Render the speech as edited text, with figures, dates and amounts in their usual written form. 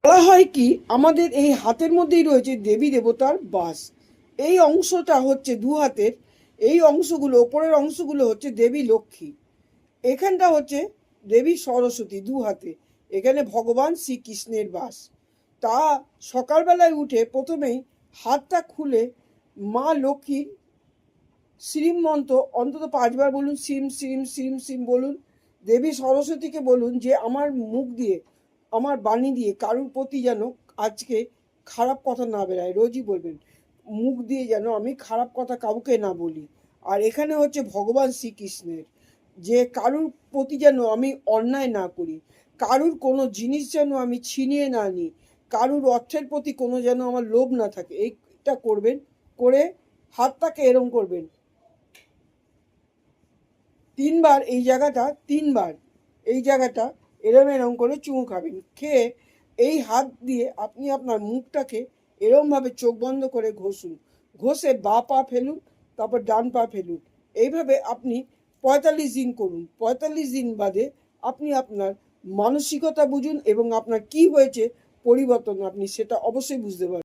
বলা হয় কি আমাদের এই হাতের মধ্যেই রয়েছে দেবী দেবতার বাস। এই অংশটা হচ্ছে দু হাতের, এই অংশগুলো ওপরের অংশগুলো হচ্ছে দেবী লক্ষ্মী, এখানটা হচ্ছে দেবী সরস্বতী দু হাতে, এখানে ভগবান শ্রীকৃষ্ণের বাস। তা সকালবেলায় উঠে প্রথমেই হাতটা খুলে মা লক্ষ্মীর শ্রীম মন্ত্র অন্তত 5বার বলুন, শ্রীম শ্রীম শ্রীম শ্রীম বলুন। দেবী সরস্বতীকে বলুন যে আমার মুখ দিয়ে, আমার বাণী দিয়ে কারুর প্রতি যেন আজকে খারাপ কথা না বেরায়, রোজই বলবেন মুখ দিয়ে যেন আমি খারাপ কথা কাউকে না বলি। আর এখানে হচ্ছে ভগবান শ্রীকৃষ্ণের, যে কারুর প্রতি যেন আমি অন্যায় না করি, কারুর কোনো জিনিস যেন আমি ছিনিয়ে না নিই, কারুর অর্থের প্রতি কোনো যেন আমার লোভ না থাকে, এইটা করবেন। করে হাতটাকে এরম করবেন 3বার, এই জায়গাটা 3বার, এই জায়গাটা এরম এরম করে চুমু খাবেন। খেয়ে এই হাত দিয়ে আপনি আপনার মুখটাকে এরমভাবে চোখ বন্ধ করে ঘষুন। ঘষে বাঁ পা ফেলুন, তারপর ডান পা ফেলুন। এইভাবে আপনি 45 দিন করুন। 45 দিন বাদে আপনি আপনার মানসিকতা বুঝুন এবং আপনার কি হয়েছে পরিবর্তন আপনি সেটা অবশ্যই বুঝতে পারবেন।